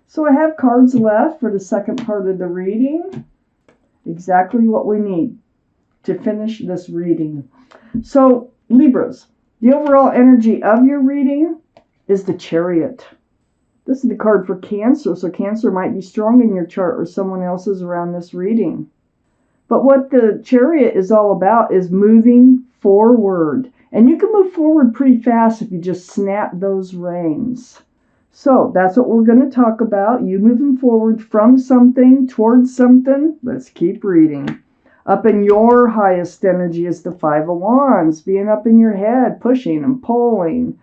So I have cards left for the second part of the reading. Exactly what we need to finish this reading. So, Libras, the overall energy of your reading is the Chariot. This is the card for Cancer, so Cancer might be strong in your chart or someone else's around this reading. But what the Chariot is all about is moving forward. And you can move forward pretty fast if you just snap those reins. So that's what we're going to talk about. You moving forward from something towards something. Let's keep reading. Up in your highest energy is the Five of Wands, being up in your head, pushing and pulling.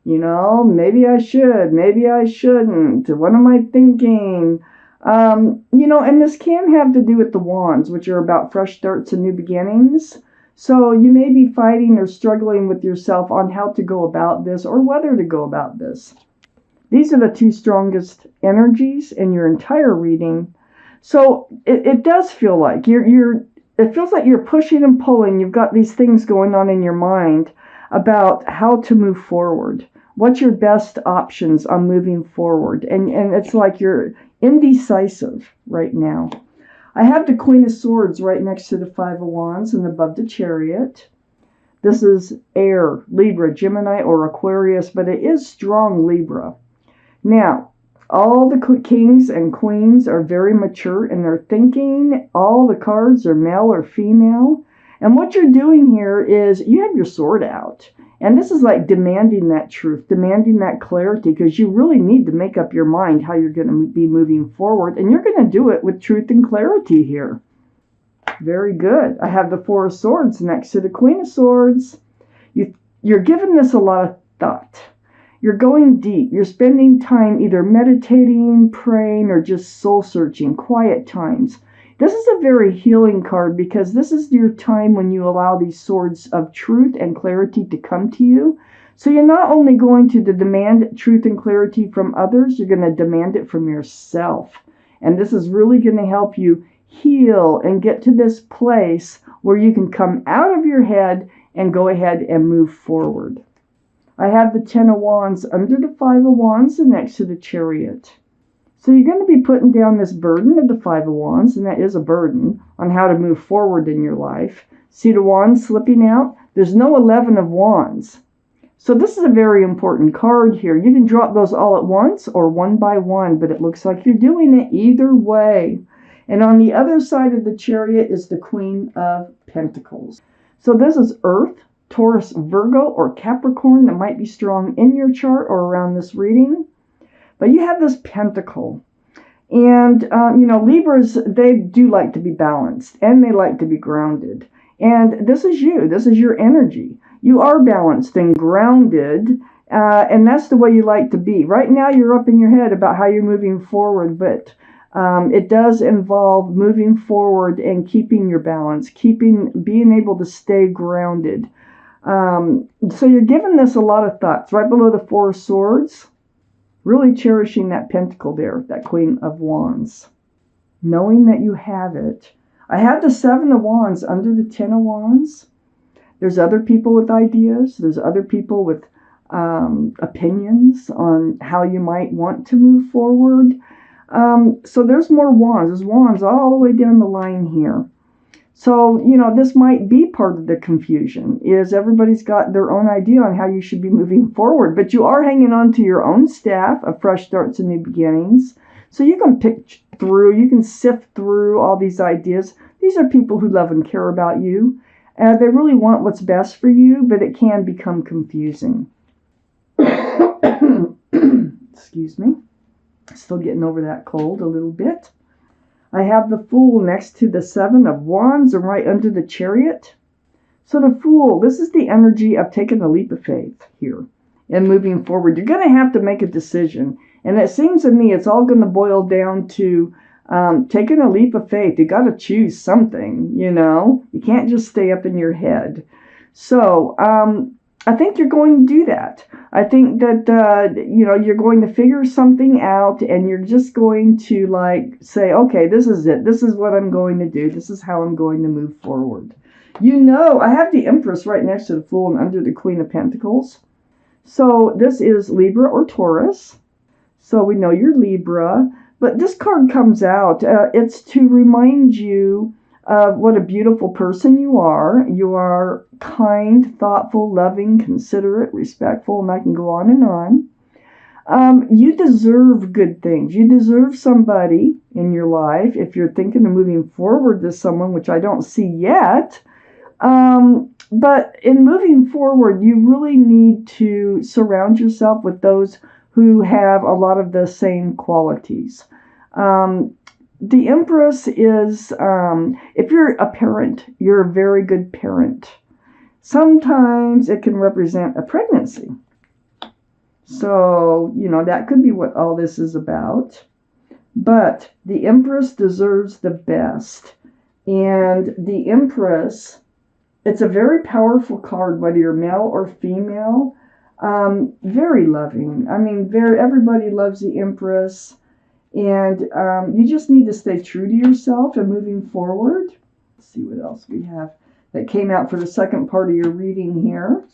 You know, maybe I should, maybe I shouldn't. What am I thinking? You know, and this can have to do with the wands, which are about fresh starts and new beginnings. So you may be fighting or struggling with yourself on how to go about this or whether to go about this. These are the two strongest energies in your entire reading. So it does feel like it feels like you're pushing and pulling. You've got these things going on in your mind about how to move forward. What's your best options on moving forward? And it's like you're indecisive right now. I have the Queen of Swords right next to the Five of Wands and above the Chariot. This is air, Libra, Gemini, or Aquarius, but it is strong Libra. Now, all the kings and queens are very mature in their thinking. All the cards are male or female. And what you're doing here is you have your sword out. And this is like demanding that truth, demanding that clarity, because you really need to make up your mind how you're going to be moving forward. And you're going to do it with truth and clarity here. Very good. I have the Four of Swords next to the Queen of Swords. You're giving this a lot of thought. You're going deep. You're spending time either meditating, praying, or just soul searching, quiet times. This is a very healing card because this is your time when you allow these swords of truth and clarity to come to you. So you're not only going to demand truth and clarity from others, you're going to demand it from yourself. And this is really going to help you heal and get to this place where you can come out of your head and go ahead and move forward. I have the Ten of Wands under the Five of Wands and next to the Chariot. So you're going to be putting down this burden of the Five of Wands, and that is a burden on how to move forward in your life. See the wands slipping out? There's no 11 of Wands. So this is a very important card here. You can drop those all at once or one by one, but it looks like you're doing it either way. And on the other side of the Chariot is the Queen of Pentacles. So this is Earth, Taurus, Virgo, or Capricorn that might be strong in your chart or around this reading. But you have this pentacle. And, you know, Libras, they do like to be balanced and they like to be grounded. And this is you. This is your energy. You are balanced and grounded, and that's the way you like to be. Right now, you're up in your head about how you're moving forward, but it does involve moving forward and keeping your balance, being able to stay grounded. So you're giving this a lot of thoughts. Right below the Four of Swords, really cherishing that pentacle there, that Queen of Wands. Knowing that you have it. I have the Seven of Wands under the Ten of Wands. There's other people with ideas. There's other people with opinions on how you might want to move forward. So there's more wands. There's wands all the way down the line here. So, you know, this might be part of the confusion, is everybody's got their own idea on how you should be moving forward. But you are hanging on to your own staff of fresh starts and new beginnings. So you can pick through, you can sift through all these ideas. These are people who love and care about you. They really want what's best for you, but it can become confusing. Excuse me. Still getting over that cold a little bit. I have the Fool next to the Seven of Wands and right under the Chariot. So the Fool, this is the energy of taking a leap of faith here and moving forward. You're going to have to make a decision. And it seems to me it's all going to boil down to taking a leap of faith. You got to choose something, you know. You can't just stay up in your head. So I think you're going to do that. I think that, you know, you're going to figure something out and you're just going to like say, okay, this is it. This is what I'm going to do. This is how I'm going to move forward. You know, I have the Empress right next to the Fool and under the Queen of Pentacles. So this is Libra or Taurus. So we know you're Libra. But this card comes out. It's to remind you of what a beautiful person you are. You are kind, thoughtful, loving, considerate, respectful, and I can go on and on. You deserve good things. You deserve somebody in your life. If you're thinking of moving forward with someone, which I don't see yet, but in moving forward, you really need to surround yourself with those who have a lot of the same qualities. The Empress is, if you're a parent, you're a very good parent. Sometimes it can represent a pregnancy. So, that could be what all this is about. But the Empress deserves the best. And the Empress, it's a very powerful card, whether you're male or female. Very loving. I mean, everybody loves the Empress. And you just need to stay true to yourself and moving forward. Let's see what else we have that came out for the second part of your reading here.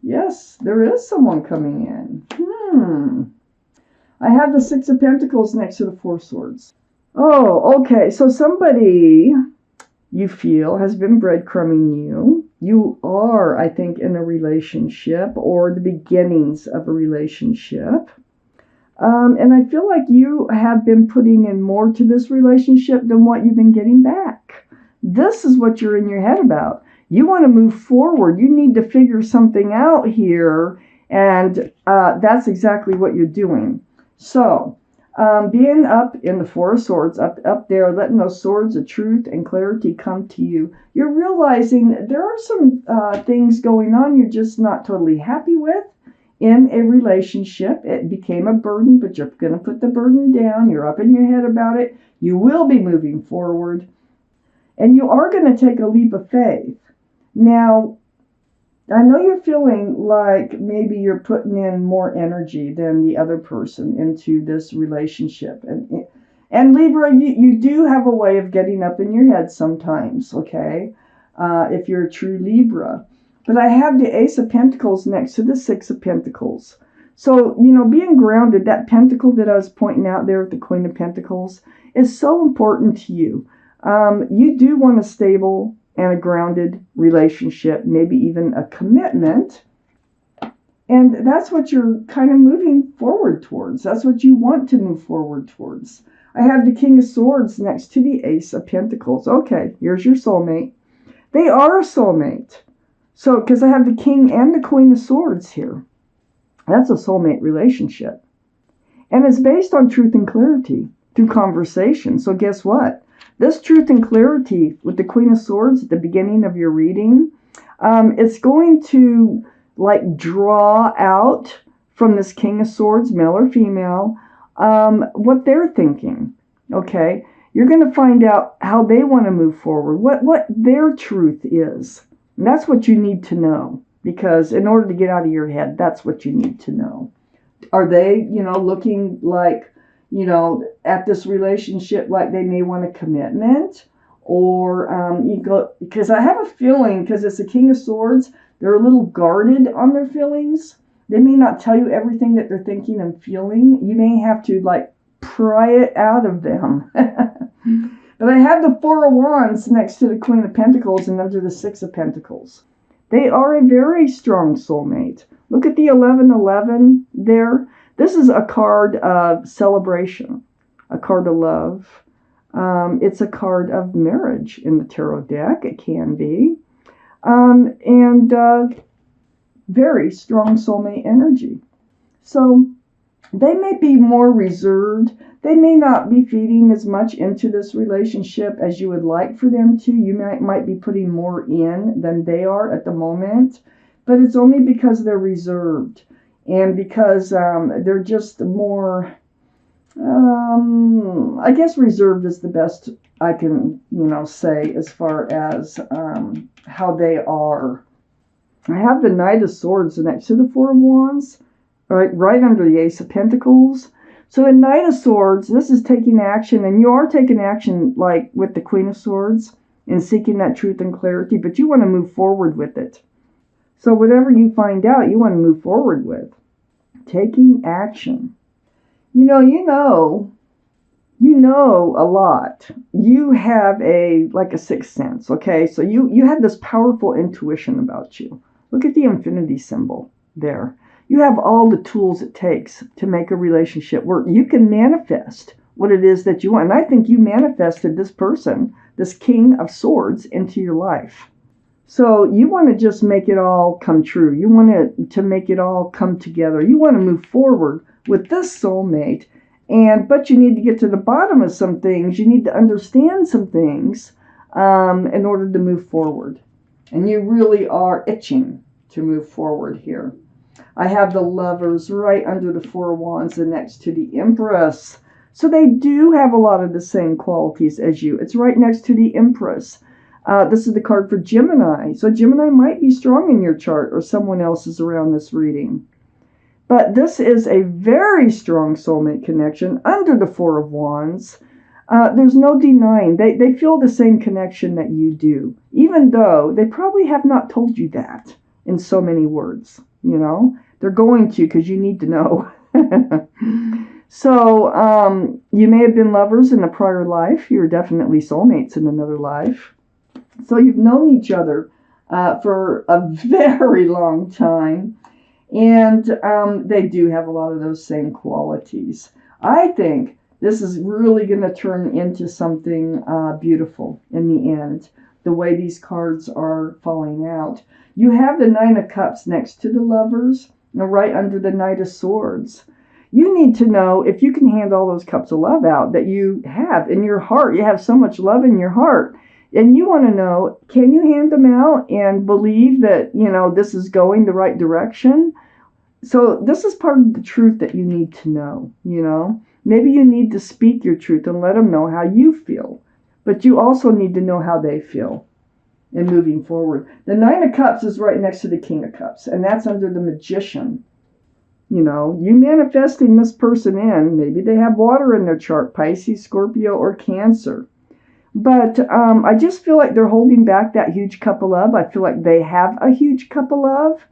Yes, there is someone coming in. I have the Six of Pentacles next to the Four Swords. Oh, okay. So somebody you feel has been breadcrumbing you. You are, I think, in a relationship or the beginnings of a relationship. And I feel like you have been putting in more to this relationship than what you've been getting back. This is what you're in your head about. You want to move forward. You need to figure something out here. And that's exactly what you're doing. So, being up in the Four of Swords, up there, letting those swords of truth and clarity come to you, you're realizing there are some things going on you're just not totally happy with. In a relationship, it became a burden, but you're going to put the burden down. You're up in your head about it. You will be moving forward. And you are going to take a leap of faith. Now, I know you're feeling like maybe you're putting in more energy than the other person into this relationship. And Libra, you do have a way of getting up in your head sometimes, okay? If you're a true Libra. But I have the Ace of Pentacles next to the Six of Pentacles. So, being grounded, that pentacle that I was pointing out there with the Queen of Pentacles, is so important to you. You do want a stable and a grounded relationship, maybe even a commitment. And that's what you're kind of moving forward towards. That's what you want to move forward towards. I have the King of Swords next to the Ace of Pentacles. Okay, here's your soulmate. They are a soulmate. So, because I have the King and the Queen of Swords here. That's a soulmate relationship. And it's based on truth and clarity through conversation. So guess what? This truth and clarity with the Queen of Swords at the beginning of your reading, it's going to draw out from this King of Swords, male or female, what they're thinking. Okay? You're going to find out how they want to move forward, what their truth is. And that's what you need to know, because in order to get out of your head, that's what you need to know. Are they, looking at this relationship like they may want a commitment? Or because I have a feeling, because it's the King of Swords, they're a little guarded on their feelings. They may not tell you everything that they're thinking and feeling. You may have to pry it out of them. But I have the Four of Wands next to the Queen of Pentacles and under the Six of Pentacles. They are a very strong soulmate. Look at the 1111 there. This is a card of celebration, a card of love. It's a card of marriage in the tarot deck. It can be. And very strong soulmate energy. So they may be more reserved. They may not be feeding as much into this relationship as you would like for them to. You might be putting more in than they are at the moment. But it's only because they're reserved. And because they're just more, I guess reserved is the best I can, say as far as how they are. I have the Knight of Swords next to the Four of Wands, right under the Ace of Pentacles. So the Knight of Swords, this is taking action, and you are taking action with the Queen of Swords and seeking that truth and clarity, but you want to move forward with it. So whatever you find out, you want to move forward with. taking action. You know a lot. You have like a sixth sense, okay? So you have this powerful intuition about you. Look at the infinity symbol there. You have all the tools it takes to make a relationship work. You can manifest what it is that you want. And I think you manifested this person, this King of Swords, into your life. So you want to just make it all come true. You want to make it all come together. You want to move forward with this soulmate. But you need to get to the bottom of some things. You need to understand some things in order to move forward. And you really are itching to move forward here. I have the Lovers right under the Four of Wands and next to the Empress. So they do have a lot of the same qualities as you. It's right next to the Empress. This is the card for Gemini. So Gemini might be strong in your chart or someone else is around this reading. But this is a very strong soulmate connection under the Four of Wands. There's no denying. They feel the same connection that you do, even though they probably have not told you that in so many words. You know, they're going to, because you need to know. So you may have been lovers in a prior life. You're definitely soulmates in another life. So you've known each other for a very long time. And they do have a lot of those same qualities. I think this is really going to turn into something beautiful in the end, the way these cards are falling out. You have the Nine of Cups next to the Lovers, and right under the Knight of Swords. You need to know if you can hand all those cups of love out that you have in your heart. You have so much love in your heart. And you want to know, can you hand them out and believe that, this is going the right direction? So this is part of the truth that you need to know, Maybe you need to speak your truth and let them know how you feel. But you also need to know how they feel in moving forward. The Nine of Cups is right next to the King of Cups, and that's under the Magician. You manifesting this person in. Maybe they have water in their chart, Pisces, Scorpio, or Cancer. But I just feel like they're holding back that huge cup of love. I feel like they have a huge cup of love.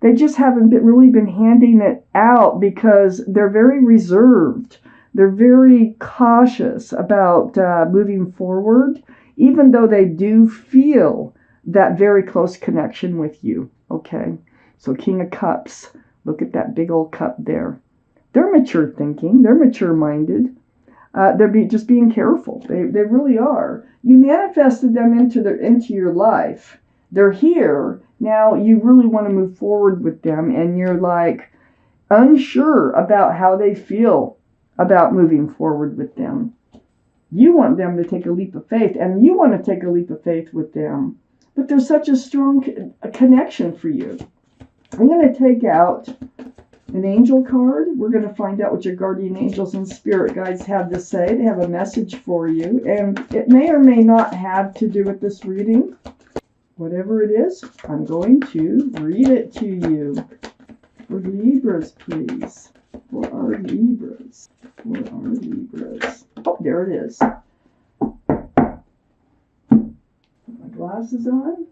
They just haven't really been handing it out because they're very reserved. They're very cautious about moving forward, even though they do feel that very close connection with you. Okay, so King of Cups. Look at that big old cup there. They're mature thinking. They're mature-minded. They're just being careful. They really are. You manifested them into your life. They're here. Now you really want to move forward with them, and you're like unsure about how they feel about moving forward with them. You want them to take a leap of faith, and you want to take a leap of faith with them. But there's such a strong connection for you. I'm going to take out an angel card. We're going to find out what your guardian angels and spirit guides have to say. They have a message for you, and it may or may not have to do with this reading. Whatever it is, I'm going to read it to you. For Libras, please. For our Libras. For our Libras. Oh, there it is. Put my glasses on.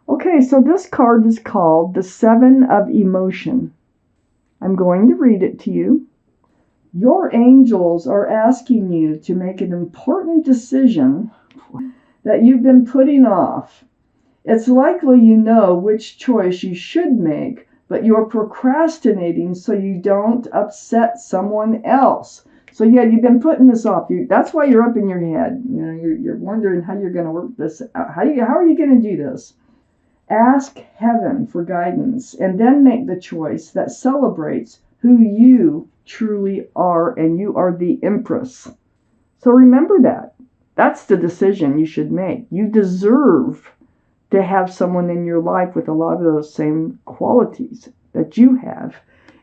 Okay, so this card is called the Seven of Emotion. I'm going to read it to you. Your angels are asking you to make an important decision that you've been putting off. It's likely you know which choice you should make, but you're procrastinating so you don't upset someone else. So yeah, you've been putting this off. That's why you're up in your head. You're wondering how you're going to work this out. How are you going to do this? Ask heaven for guidance and then make the choice that celebrates who you truly are, and you are the Empress. So remember that. That's the decision you should make. You deserve to have someone in your life with a lot of those same qualities that you have.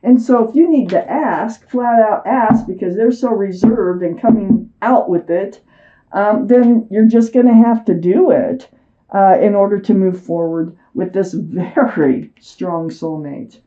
And so if you need to ask, flat out ask, because they're so reserved and coming out with it, then you're just going to have to do it in order to move forward with this very strong soulmate.